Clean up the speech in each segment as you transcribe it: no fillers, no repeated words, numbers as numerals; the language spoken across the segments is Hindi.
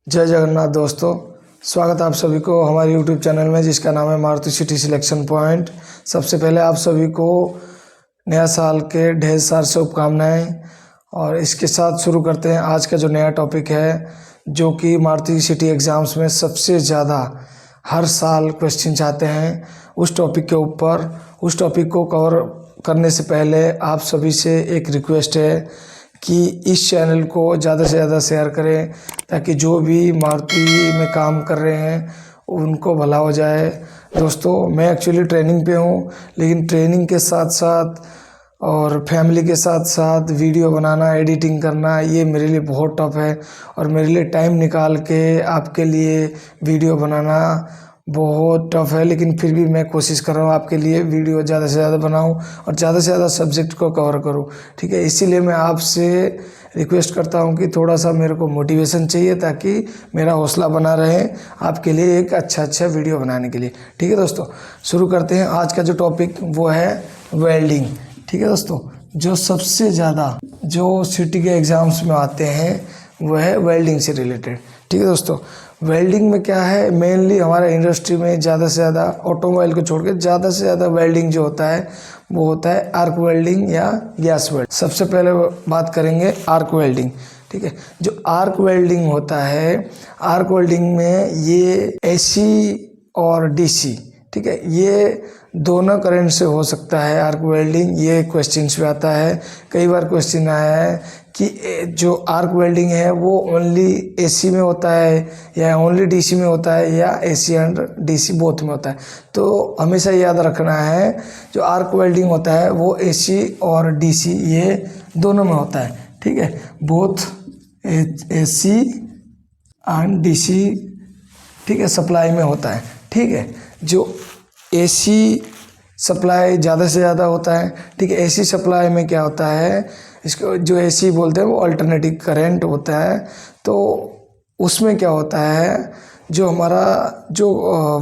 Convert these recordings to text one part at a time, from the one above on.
जय जगन्नाथ दोस्तों, स्वागत आप सभी को हमारे YouTube चैनल में जिसका नाम है मारुति सिटी सिलेक्शन पॉइंट। सबसे पहले आप सभी को नया साल के ढेर सारी शुभकामनाएं। और इसके साथ शुरू करते हैं आज का जो नया टॉपिक है, जो कि मारुति सिटी एग्ज़ाम्स में सबसे ज़्यादा हर साल क्वेश्चन आते हैं। उस टॉपिक के ऊपर उस टॉपिक को कवर करने से पहले आप सभी से एक रिक्वेस्ट है कि इस चैनल को ज़्यादा से ज़्यादा शेयर करें, ताकि जो भी मारुति में काम कर रहे हैं उनको भला हो जाए। दोस्तों, मैं एक्चुअली ट्रेनिंग पे हूँ, लेकिन ट्रेनिंग के साथ साथ और फैमिली के साथ साथ वीडियो बनाना, एडिटिंग करना, ये मेरे लिए बहुत टफ है। और मेरे लिए टाइम निकाल के आपके लिए वीडियो बनाना बहुत टफ है, लेकिन फिर भी मैं कोशिश कर रहा हूँ आपके लिए वीडियो ज़्यादा से ज़्यादा बनाऊँ और ज़्यादा से ज़्यादा सब्जेक्ट को कवर करूँ। ठीक है, इसीलिए मैं आपसे रिक्वेस्ट करता हूँ कि थोड़ा सा मेरे को मोटिवेशन चाहिए, ताकि मेरा हौसला बना रहे आपके लिए एक अच्छा वीडियो बनाने के लिए। ठीक है दोस्तों, शुरू करते हैं। आज का जो टॉपिक वो है वेल्डिंग। ठीक है दोस्तों, जो सबसे ज़्यादा जो सिटी के एग्ज़ाम्स में आते हैं वो है वेल्डिंग से रिलेटेड। ठीक है दोस्तों, वेल्डिंग में क्या है, मेनली हमारे इंडस्ट्री में ज़्यादा से ज़्यादा ऑटोमोबाइल को छोड़ के ज़्यादा से ज़्यादा वेल्डिंग जो होता है वो होता है आर्क वेल्डिंग या गैस वेल्ड। सबसे पहले बात करेंगे आर्क वेल्डिंग। ठीक है, जो आर्क वेल्डिंग होता है, आर्क वेल्डिंग में ये एसी और डीसी, ठीक है, ये दोनों करंट से हो सकता है आर्क वेल्डिंग। ये क्वेश्चंस में आता है, कई बार क्वेश्चन आया है कि जो आर्क वेल्डिंग है वो ओनली एसी में होता है या ओनली डीसी में होता है या एसी एंड डीसी बोथ में होता है। तो हमेशा याद रखना है, जो आर्क वेल्डिंग होता है वो एसी और डीसी ये दोनों में होता है। ठीक है, बोथ एसी एंड डीसी, ठीक है, सप्लाई में होता है। ठीक है, जो एसी सप्लाई ज़्यादा से ज़्यादा होता है। ठीक है, एसी सप्लाई में क्या होता है, इसको जो एसी बोलते हैं वो अल्टरनेटिंग करंट होता है। तो उसमें क्या होता है, जो हमारा जो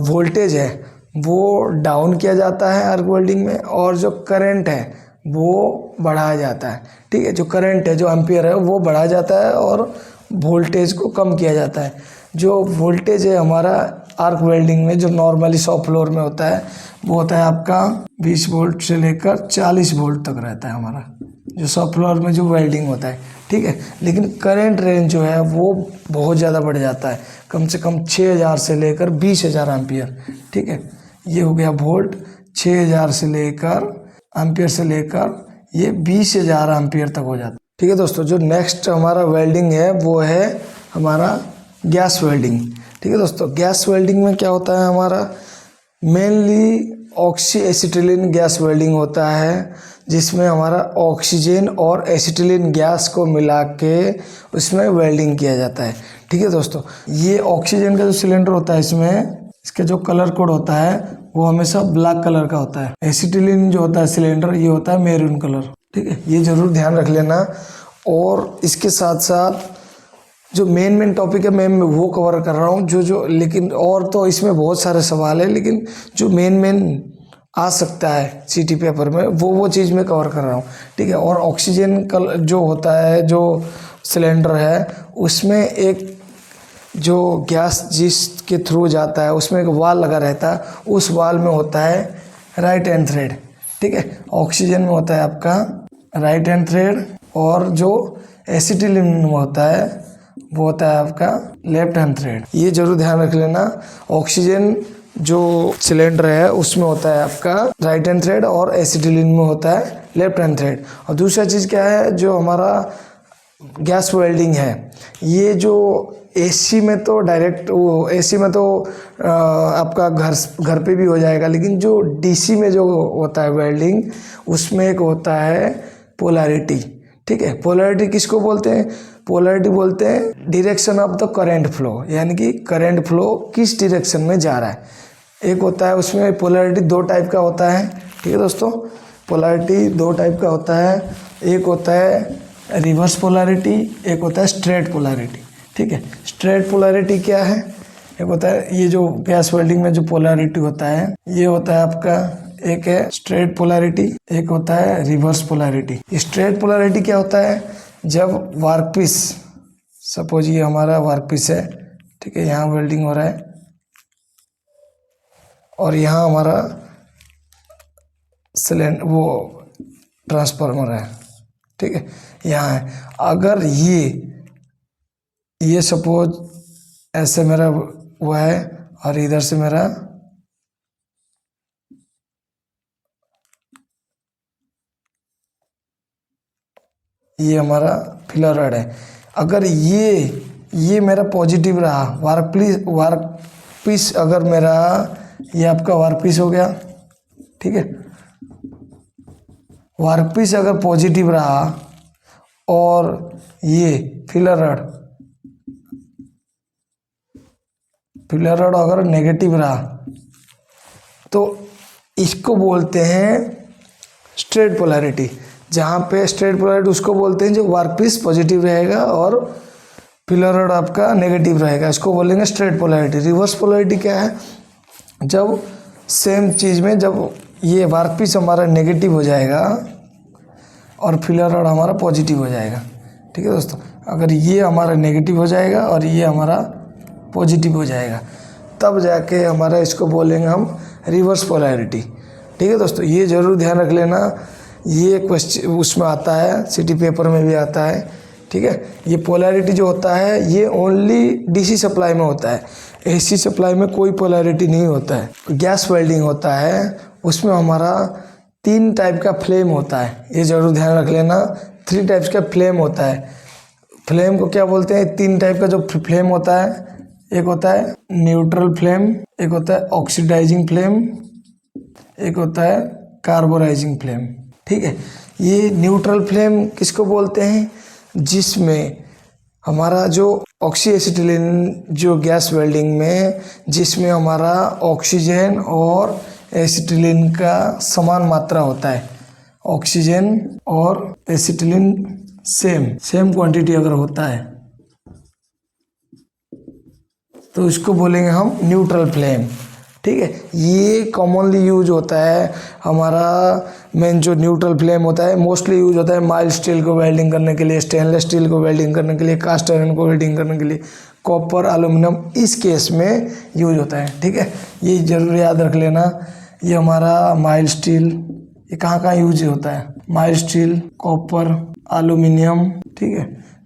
वोल्टेज है वो डाउन किया जाता है आर्क वेल्डिंग में, और जो करंट है वो बढ़ाया जाता है। ठीक है, जो करंट है, जो एम्पियर है वो बढ़ाया जाता है और वोल्टेज को कम किया जाता है। जो वोल्टेज है हमारा आर्क वेल्डिंग में, जो नॉर्मली शॉप फ्लोर में होता है, वो होता है आपका 20 वोल्ट से लेकर 40 वोल्ट तक रहता है हमारा, जो शॉप फ्लोर में जो वेल्डिंग होता है। ठीक है, लेकिन करंट रेंज जो है वो बहुत ज़्यादा बढ़ जाता है, कम से कम 6000 से लेकर 20,000 एम्पियर। ठीक है, ये हो गया वोल्ट। 6000 से लेकर एम्पियर से लेकर ये 20,000 एम्पियर तक हो जाता है। ठीक है दोस्तों, जो नेक्स्ट हमारा वेल्डिंग है वो है हमारा गैस वेल्डिंग। ठीक है दोस्तों, गैस वेल्डिंग में क्या होता है, हमारा mainly oxy acetylene gas welding होता है, जिसमें हमारा ऑक्सीजन और एसिटिलीन गैस को मिला के उसमें वेल्डिंग किया जाता है। ठीक है दोस्तों, ये ऑक्सीजन का जो सिलेंडर होता है, इसमें इसका जो कलर कोड होता है वो हमेशा ब्लैक कलर का होता है। एसिटिलीन जो होता है सिलेंडर, ये होता है मैरून कलर। ठीक है, ये जरूर ध्यान रख लेना। और इसके साथ साथ जो मेन टॉपिक है मैं वो कवर कर रहा हूँ, जो लेकिन और तो इसमें बहुत सारे सवाल है, लेकिन जो मेन आ सकता है सीटी पेपर में वो चीज़ मैं कवर कर रहा हूँ। ठीक है, और ऑक्सीजन का जो होता है, जो सिलेंडर है, उसमें एक जो गैस जिसके थ्रू जाता है उसमें एक वाल लगा रहता है, उस वाल में होता है राइट हैंड थ्रेड। ठीक है, ऑक्सीजन में होता है आपका राइट हैंड थ्रेड, और जो एसिटिलीन में होता है वो होता है आपका लेफ्ट हैंड थ्रेड। ये जरूर ध्यान रख लेना। ऑक्सीजन जो सिलेंडर है उसमें होता है आपका राइट हैंड थ्रेड और एसिटिलीन में होता है लेफ्ट हैंड थ्रेड। और दूसरा चीज़ क्या है, जो हमारा गैस वेल्डिंग है, ये जो एसी में तो डायरेक्ट वो एसी में तो आपका घर पे भी हो जाएगा, लेकिन जो डीसी में जो होता है वेल्डिंग, उसमें एक होता है पोलैरिटी। ठीक है, पोलैरिटी किसको बोलते हैं, पोलैरिटी बोलते हैं direction of the current flow, यानी कि करंट फ्लो किस डायरेक्शन में जा रहा है। एक होता है उसमें पोलैरिटी 2 टाइप का होता है। ठीक है दोस्तों, पोलैरिटी 2 टाइप का होता है, एक होता है रिवर्स पोलैरिटी, एक होता है स्ट्रेट पोलैरिटी। ठीक है, स्ट्रेट पोलैरिटी क्या है, एक होता है ये जो गैस वेल्डिंग में जो पोलैरिटी होता है, ये होता है आपका, एक है स्ट्रेट पोलैरिटी, एक होता है रिवर्स पोलैरिटी। स्ट्रेट पोलैरिटी क्या होता है, जब वर्कपीस, सपोज ये हमारा वर्कपीस है, ठीक है, यहाँ वेल्डिंग हो रहा है और यहाँ हमारा सिलेंडर वो ट्रांसफार्मर है। ठीक है, यहाँ है। अगर ये सपोज ऐसे मेरा वो है और इधर से मेरा ये हमारा फिलर रड है। अगर ये मेरा पॉजिटिव रहा, वर्क पीस अगर मेरा ये आपका वर्क पीस हो गया। ठीक है, वर्क पीस अगर पॉजिटिव रहा और ये फिलर रड अगर नेगेटिव रहा तो इसको बोलते हैं स्ट्रेट पोलैरिटी। जहाँ पे स्ट्रेट पोलैरिटी उसको बोलते हैं जो वर्क पीस पॉजिटिव रहेगा और फिलर रड आपका नेगेटिव रहेगा, इसको बोलेंगे स्ट्रेट पोलैरिटी। रिवर्स पोलैरिटी क्या है? जब सेम चीज़ में जब ये वर्क पीस हमारा नेगेटिव हो जाएगा और फिलर रड हमारा पॉजिटिव हो जाएगा। ठीक है दोस्तों, अगर ये हमारा नेगेटिव हो जाएगा और ये हमारा पॉजिटिव हो जाएगा तब जाके हमारा इसको बोलेंगे हम रिवर्स पोलैरिटी। ठीक है दोस्तों, ये ज़रूर ध्यान रख लेना, ये क्वेश्चन उसमें आता है, सिटी पेपर में भी आता है। ठीक है, ये पोलैरिटी जो होता है ये ओनली डीसी सप्लाई में होता है, एसी सप्लाई में कोई पोलैरिटी नहीं होता है। गैस वेल्डिंग होता है, उसमें हमारा 3 टाइप का फ्लेम होता है, ये ज़रूर ध्यान रख लेना। 3 टाइप्स का फ्लेम होता है। फ्लेम को क्या बोलते हैं? 3 टाइप का जो फ्लेम होता है, एक होता है न्यूट्रल फ्लेम, एक होता है ऑक्सीडाइजिंग फ्लेम, एक होता है कार्बोराइजिंग फ्लेम। ठीक है, ये न्यूट्रल फ्लेम किसको बोलते हैं? जिसमें हमारा जो ऑक्सी एसिटिलीन जो गैस वेल्डिंग में जिसमें हमारा ऑक्सीजन और एसिटिलीन का समान मात्रा होता है, ऑक्सीजन और एसिटिलीन सेम क्वांटिटी अगर होता है तो इसको बोलेंगे हम न्यूट्रल फ्लेम। ठीक है, ये कॉमनली यूज होता है हमारा मेन जो न्यूट्रल फ्लेम होता है मोस्टली यूज होता है माइल्ड स्टील को वेल्डिंग करने के लिए, स्टेनलेस स्टील को वेल्डिंग करने के लिए, कास्ट आयरन को वेल्डिंग करने के लिए, कॉपर, एल्यूमिनियम, इस केस में यूज होता है। ठीक है, ये जरूर याद रख लेना। ये हमारा माइल्ड स्टील ये कहाँ यूज होता है? माइल्ड स्टील, कॉपर, एल्यूमिनियम, ठीक है,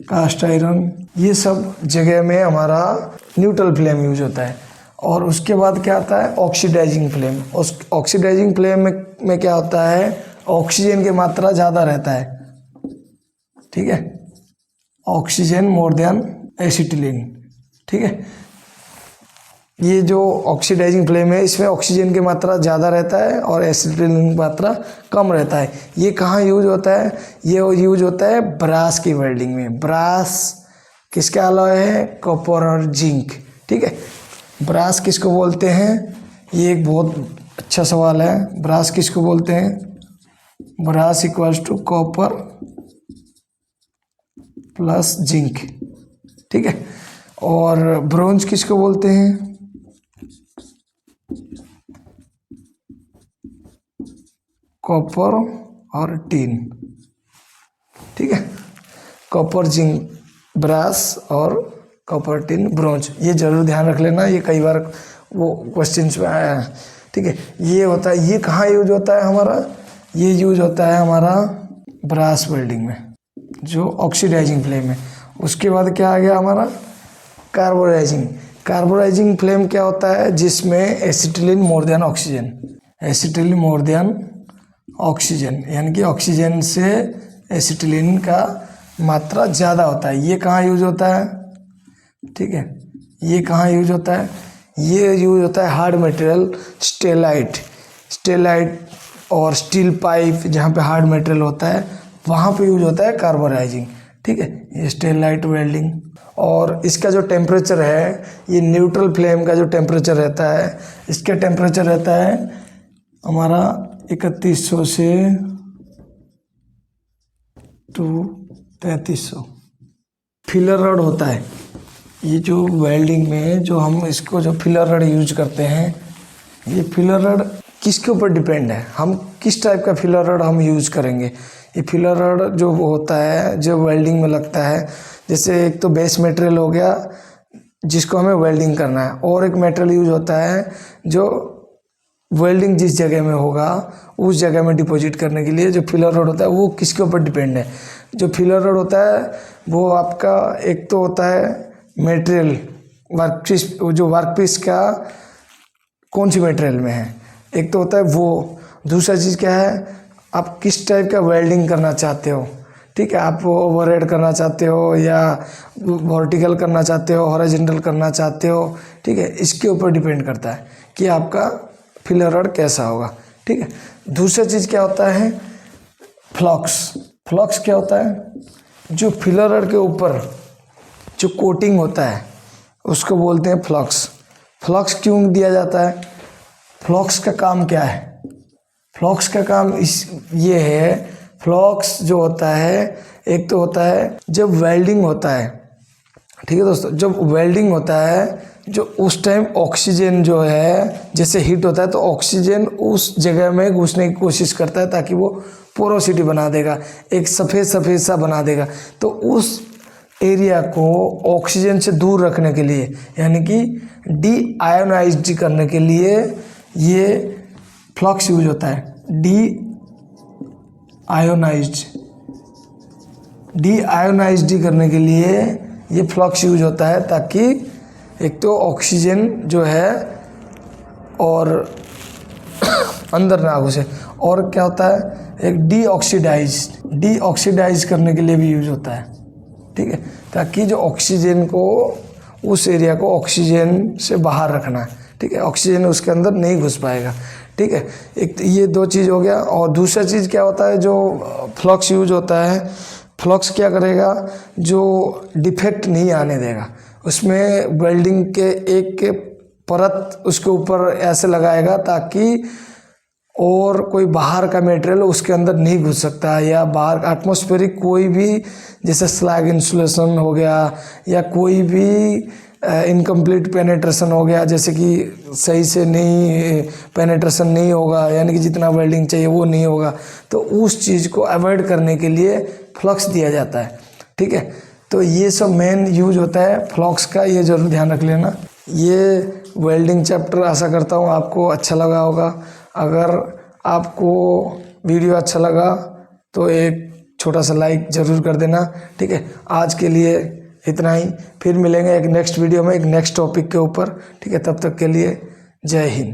कास्ट आयरन, ये सब जगह में हमारा न्यूट्रल फ्लेम यूज होता है। और उसके बाद क्या आता है? Oxidising flame. उस ऑक्सीडाइजिंग फ्लेम में क्या होता है? ऑक्सीजन की मात्रा ज़्यादा रहता है। ठीक है, ऑक्सीजन मोर देन एसिटिलीन। ठीक है, ये जो ऑक्सीडाइजिंग फ्लेम है इसमें ऑक्सीजन की मात्रा ज़्यादा रहता है और एसिटिलीन की मात्रा कम रहता है। ये कहाँ यूज होता है? ये यूज होता है ब्रास की वेल्डिंग में। ब्रास किसके अलॉय है? कॉपर और जिंक। ठीक है, ब्रास किसको बोलते हैं? ये एक बहुत अच्छा सवाल है। ब्रास किसको बोलते हैं? Brass equals to copper plus zinc. ठीक है, और ब्रोंज किसको बोलते हैं? कॉपर और टिन। ठीक है, कॉपर, जिंक, ब्रास और कॉपर, टिन, ब्रोंज, ये जरूर ध्यान रख लेना, ये कई बार वो क्वेश्चंस में आया है। ठीक है, ये होता है, ये कहाँ यूज होता है हमारा? ये यूज होता है हमारा ब्रास वेल्डिंग में जो ऑक्सीडाइजिंग फ्लेम है। उसके बाद क्या आ गया हमारा? कार्बोराइजिंग। कार्बोराइजिंग फ्लेम क्या होता है? जिसमें acetylene more than oxygen, acetylene more than oxygen, यानी कि ऑक्सीजन से एसिटिलीन का मात्रा ज़्यादा होता है। ये कहाँ यूज होता है? ठीक है, ये कहाँ यूज होता है? ये यूज होता है हार्ड मटेरियल, स्टेलाइट और स्टील पाइप, जहाँ पे हार्ड मटेरियल होता है वहाँ पे यूज होता है कार्बोराइजिंग। ठीक है, ये स्टेलाइट वेल्डिंग। और इसका जो टेम्परेचर है, ये न्यूट्रल फ्लेम का जो टेम्परेचर रहता है, इसका टेम्परेचर रहता है हमारा 3100 से 3300। फिलर रड होता है, ये जो वेल्डिंग में जो हम इसको जो फिलर रड यूज करते हैं, ये फिलर रड किसके ऊपर डिपेंड है? हम किस टाइप का फिलर रड हम यूज करेंगे? ये फिलर रड जो होता है जो वेल्डिंग में लगता है, जैसे एक तो बेस मटेरियल हो गया जिसको हमें वेल्डिंग करना है, और एक मेटेरियल यूज होता है जो वेल्डिंग जिस जगह में होगा उस जगह में डिपॉजिट करने के लिए जो फिलर रोड होता है वो किसके ऊपर डिपेंड है। जो फिलर रोड होता है वो आपका एक तो होता है मटेरियल वर्कपीस, जो वर्कपीस का कौन सी मटेरियल में है, एक तो होता है वो। दूसरा चीज़ क्या है, आप किस टाइप का वेल्डिंग करना चाहते हो, ठीक है, आप ओवरहेड करना चाहते हो या वर्टिकल करना चाहते हो, हॉरिजॉन्टल करना चाहते हो, ठीक है, इसके ऊपर डिपेंड करता है कि आपका फिलर रड कैसा होगा, ठीक है। दूसरा चीज़ क्या होता है, फ्लॉक्स। फ्लॉक्स क्या होता है, जो फिलर रड के ऊपर जो कोटिंग होता है उसको बोलते हैं फ्लॉक्स। फ्लॉक्स क्यों दिया जाता है, फ्लॉक्स का काम क्या है, फ्लॉक्स का काम ये है, फ्लॉक्स जो होता है एक तो होता है जब वेल्डिंग होता है, ठीक है दोस्तों, जब वेल्डिंग होता है जो उस टाइम ऑक्सीजन जो है जैसे हीट होता है तो ऑक्सीजन उस जगह में घुसने की कोशिश करता है ताकि वो पोरोसिटी बना देगा, एक सफ़ेद सफ़ेद सा बना देगा। तो उस एरिया को ऑक्सीजन से दूर रखने के लिए यानी कि डी आयोनाइज्ड करने के लिए ये फ्लक्स यूज होता है। डी आयोनाइज्ड करने के लिए ये फ्लक्स यूज होता है ताकि एक तो ऑक्सीजन जो है और अंदर ना घुसे, और क्या होता है एक डीऑक्सीडाइज करने के लिए भी यूज होता है, ठीक है, ताकि जो ऑक्सीजन को उस एरिया को ऑक्सीजन से बाहर रखना है, ठीक है, ऑक्सीजन उसके अंदर नहीं घुस पाएगा, ठीक है। एक ये दो चीज़ हो गया। और दूसरा चीज़ क्या होता है, जो फ्लक्स यूज होता है, फ्लक्स क्या करेगा, जो डिफेक्ट नहीं आने देगा, उसमें वेल्डिंग के एक परत उसके ऊपर ऐसे लगाएगा ताकि और कोई बाहर का मटेरियल उसके अंदर नहीं घुस सकता, या बाहर एटमॉस्फेरिक कोई भी जैसे स्लैग इंसुलेशन हो गया या कोई भी इनकम्प्लीट पेनेट्रेशन हो गया, जैसे कि सही से नहीं पेनेट्रेशन नहीं होगा यानी कि जितना वेल्डिंग चाहिए वो नहीं होगा, तो उस चीज़ को अवॉइड करने के लिए फ्लक्स दिया जाता है, ठीक है। तो ये सब मेन यूज होता है फ्लक्स का, ये ज़रूर ध्यान रख लेना। ये वेल्डिंग चैप्टर आशा करता हूँ आपको अच्छा लगा होगा। अगर आपको वीडियो अच्छा लगा तो एक छोटा सा लाइक ज़रूर कर देना, ठीक है। आज के लिए इतना ही, फिर मिलेंगे एक नेक्स्ट वीडियो में एक नेक्स्ट टॉपिक के ऊपर, ठीक है। तब तक के लिए जय हिंद।